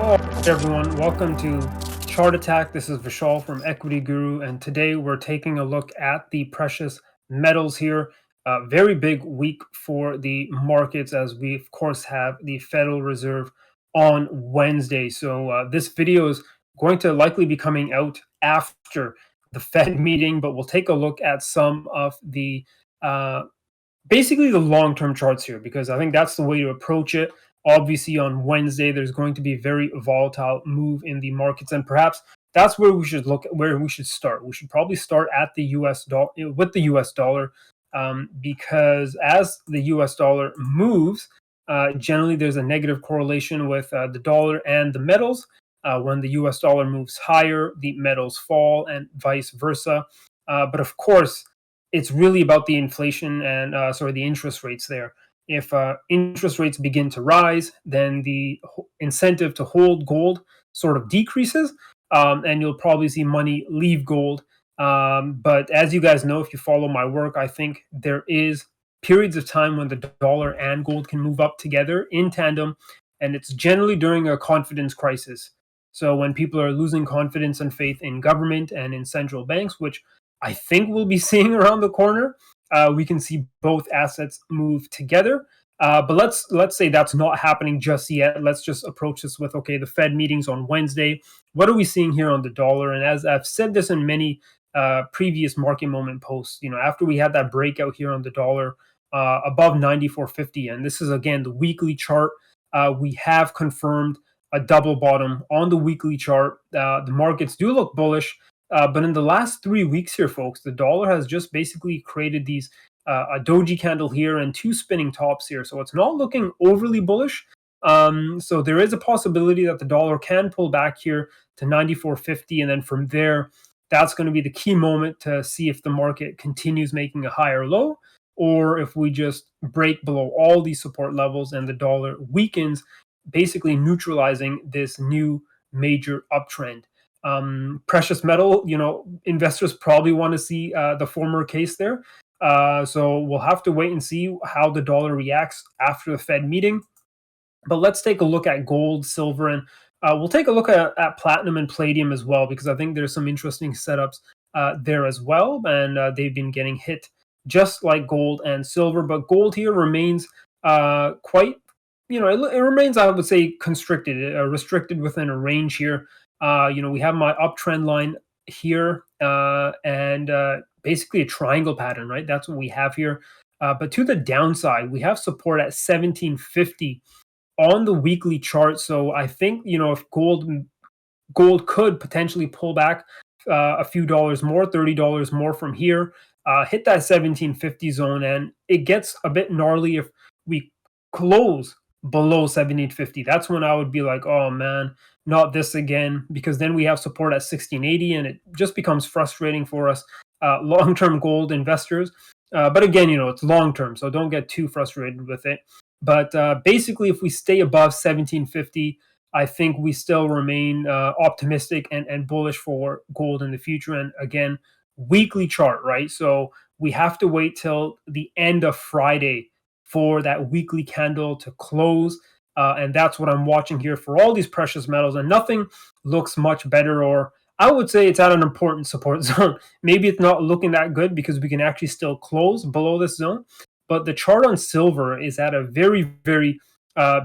Hey everyone, welcome to Chart Attack. This is Vishal from Equity Guru, and today we're taking a look at the precious metals here. Very big week for the markets, as we of course have the Federal Reserve on Wednesday. So this video is going to likely be coming out after the Fed meeting, but we'll take a look at some of the basically the long-term charts here, because I think that's the way to approach it. Obviously, on Wednesday, there's going to be a very volatile move in the markets, and perhaps that's where we should look at where we should start. We should probably start at the U.S. dollar with the U.S. dollar, because as the U.S. dollar moves, generally there's a negative correlation with the dollar and the metals. When the U.S. dollar moves higher, the metals fall, and vice versa. But of course, it's really about the inflation and the interest rates there. If interest rates begin to rise, then the incentive to hold gold sort of decreases, and you'll probably see money leave gold. But as you guys know, if you follow my work, I think there is periods of time when the dollar and gold can move up together in tandem, and it's generally during a confidence crisis. So when people are losing confidence and faith in government and in central banks, which I think we'll be seeing around the corner, we can see both assets move together. But let's say that's not happening just yet. Let's just approach this with, okay, the Fed meeting's on Wednesday. What are we seeing here on the dollar? And as I've said this in many previous market moment posts, after we had that breakout here on the dollar above 94.50, and this is again the weekly chart, we have confirmed a double bottom on the weekly chart. The markets do look bullish. But in the last 3 weeks here, folks, the dollar has just basically created these a doji candle here and two spinning tops here. So it's not looking overly bullish. So there is a possibility that the dollar can pull back here to 94.50. And then from there, that's going to be the key moment to see if the market continues making a higher low, or if we just break below all these support levels and the dollar weakens, basically neutralizing this new major uptrend. Precious metal, investors probably want to see the former case there. So we'll have to wait and see how the dollar reacts after the Fed meeting. But let's take a look at gold, silver, and we'll take a look at platinum and palladium as well, because I think there's some interesting setups there as well. And they've been getting hit just like gold and silver. But gold here remains quite, it remains, I would say, constricted, restricted within a range here. We have my uptrend line here and basically a triangle pattern, right? That's what we have here. But to the downside, we have support at 1750 on the weekly chart. So I think, if gold could potentially pull back a few dollars more, $30 more from here, hit that 1750 zone, and it gets a bit gnarly if we close below 1750. That's when I would be like, oh man, not this again, because then we have support at 1680 and it just becomes frustrating for us long-term gold investors. But again, it's long-term, so don't get too frustrated with it. But basically, if we stay above 1750, I think we still remain optimistic and bullish for gold in the future. And again, weekly chart, right? So we have to wait till the end of Friday for that weekly candle to close. And that's what I'm watching here for all these precious metals. And nothing looks much better, or I would say it's at an important support zone. Maybe it's not looking that good because we can actually still close below this zone. But the chart on silver is at a very, very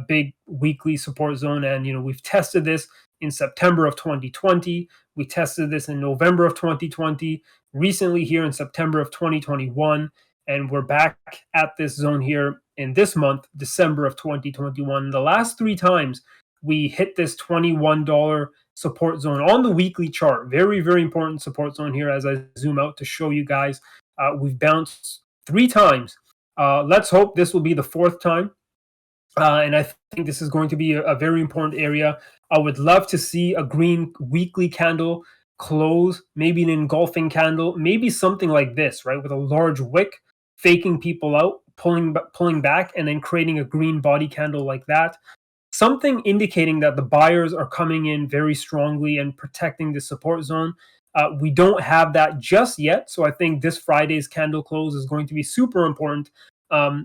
big weekly support zone. And, we've tested this in September of 2020. We tested this in November of 2020, recently here in September of 2021. And we're back at this zone here in this month, December of 2021. The last 3 times we hit this $21 support zone on the weekly chart. Very, very important support zone here as I zoom out to show you guys. We've bounced 3 times. Let's hope this will be the 4th time. And I think this is going to be a very important area. I would love to see a green weekly candle close, maybe an engulfing candle, maybe something like this, right, with a large wick, faking people out, pulling back, and then creating a green body candle like that. Something indicating that the buyers are coming in very strongly and protecting the support zone. We don't have that just yet, so I think this Friday's candle close is going to be super important,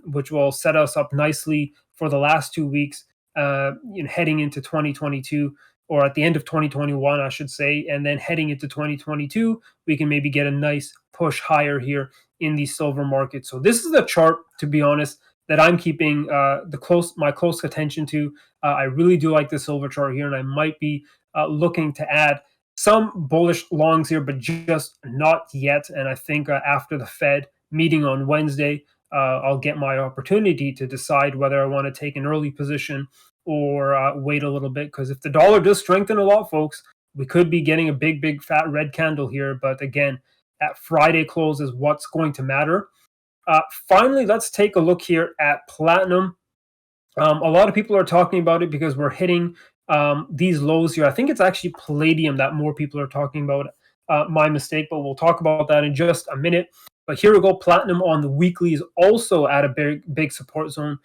which will set us up nicely for the last 2 weeks, heading into 2022. or at the end of 2021, I should say, and then heading into 2022, we can maybe get a nice push higher here in the silver market. So this is the chart, to be honest, that I'm keeping my close attention to. I really do like the silver chart here, and I might be looking to add some bullish longs here, but just not yet. And I think after the Fed meeting on Wednesday, I'll get my opportunity to decide whether I want to take an early position or wait a little bit. Because if the dollar does strengthen a lot, folks, we could be getting a big fat red candle here. But again, at Friday close is what's going to matter. Finally, let's take a look here at platinum. A lot of people are talking about it because we're hitting these lows here. I think it's actually Palladium that more people are talking about. My mistake, but we'll talk about that in just a minute. But here we go. Platinum on the weekly is also at a big support zone.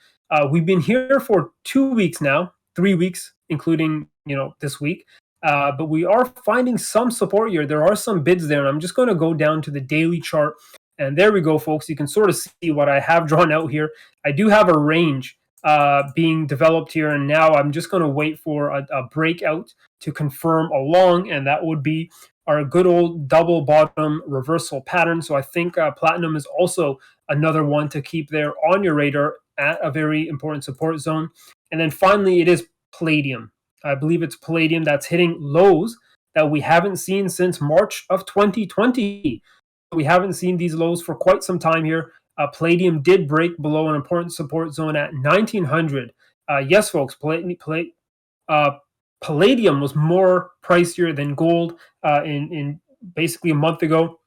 We've been here for 2 weeks now, 3 weeks, including this week. But we are finding some support here. There are some bids there. And I'm just going to go down to the daily chart. And there we go, folks. You can sort of see what I have drawn out here. I do have a range being developed here, and now I'm just going to wait for a breakout to confirm a long, and that would be our good old double bottom reversal pattern. So I think platinum is also another one to keep there on your radar at a very important support zone. And then finally, it is Palladium. I believe it's Palladium that's hitting lows that we haven't seen since March of 2020. We haven't seen these lows for quite some time here. Palladium did break below an important support zone at 1900. Yes, folks, Palladium was more pricier than gold in basically a month ago.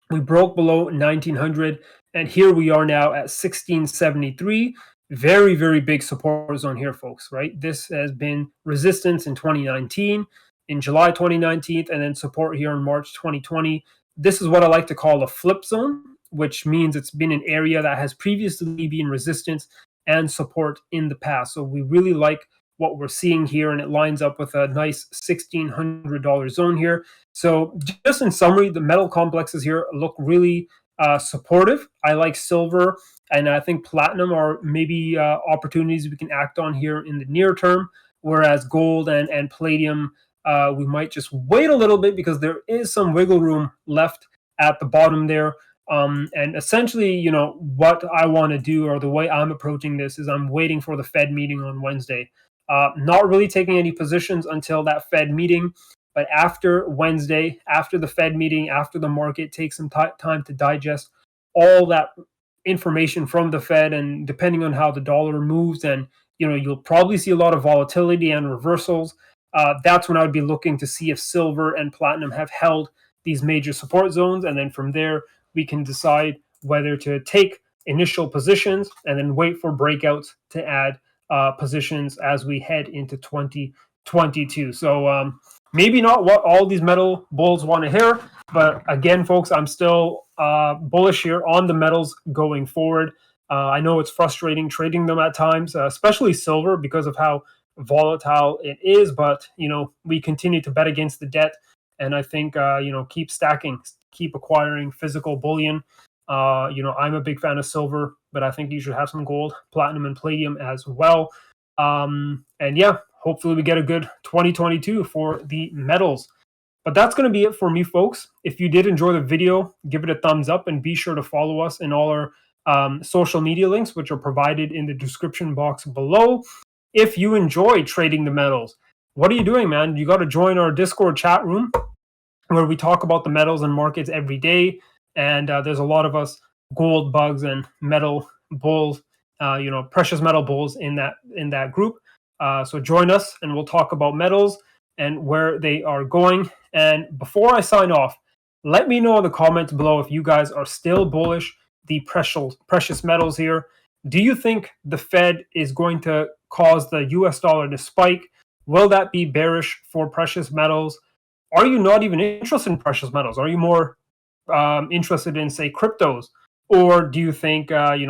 We broke below 1900, and here we are now at 1673. Very big support zone here, folks, right? This has been resistance in 2019, in July 2019, and then support here in March 2020. This is what I like to call a flip zone, which means it's been an area that has previously been resistance and support in the past. So we really like what we're seeing here, and it lines up with a nice $1,600 zone here. So just in summary, the metal complexes here look really supportive. I like silver, and I think platinum are maybe opportunities we can act on here in the near term, whereas gold and palladium, we might just wait a little bit because there is some wiggle room left at the bottom there. And essentially, what I want to do, or the way I'm approaching this, is I'm waiting for the Fed meeting on Wednesday. Not really taking any positions until that Fed meeting, but after Wednesday, after the Fed meeting, after the market takes some time to digest all that information from the Fed, and depending on how the dollar moves, and you'll probably see a lot of volatility and reversals. That's when I would be looking to see if silver and platinum have held these major support zones, and then from there we can decide whether to take initial positions and then wait for breakouts to add positions as we head into 2022. So maybe not what all these metal bulls want to hear, but again, folks, I'm still bullish here on the metals going forward. I know it's frustrating trading them at times, especially silver, because of how volatile it is, but we continue to bet against the debt, and I think keep stacking, keep acquiring physical bullion. I'm a big fan of silver, but I think you should have some gold, platinum, and palladium as well. And yeah, hopefully we get a good 2022 for the metals. But that's going to be it for me, folks. If you did enjoy the video, give it a thumbs up, and be sure to follow us in all our social media links, which are provided in the description box below. If you enjoy trading the metals, what are you doing, man? You got to join our Discord chat room, where we talk about the metals and markets every day. And there's a lot of us gold bugs and metal bulls, precious metal bulls in that group. So join us, and we'll talk about metals and where they are going. And before I sign off, let me know in the comments below if you guys are still bullish the precious metals here. Do you think the Fed is going to cause the US dollar to spike? Will that be bearish for precious metals? Are you not even interested in precious metals? Are you more interested in, say, cryptos? Or do you think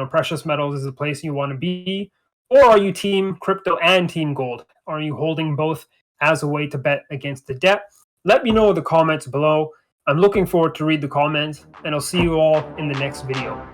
precious metals is the place you want to be? Or are you team crypto and team gold? Are you holding both as a way to bet against the debt? Let me know in the comments below. I'm looking forward to read the comments, and I'll see you all in the next video.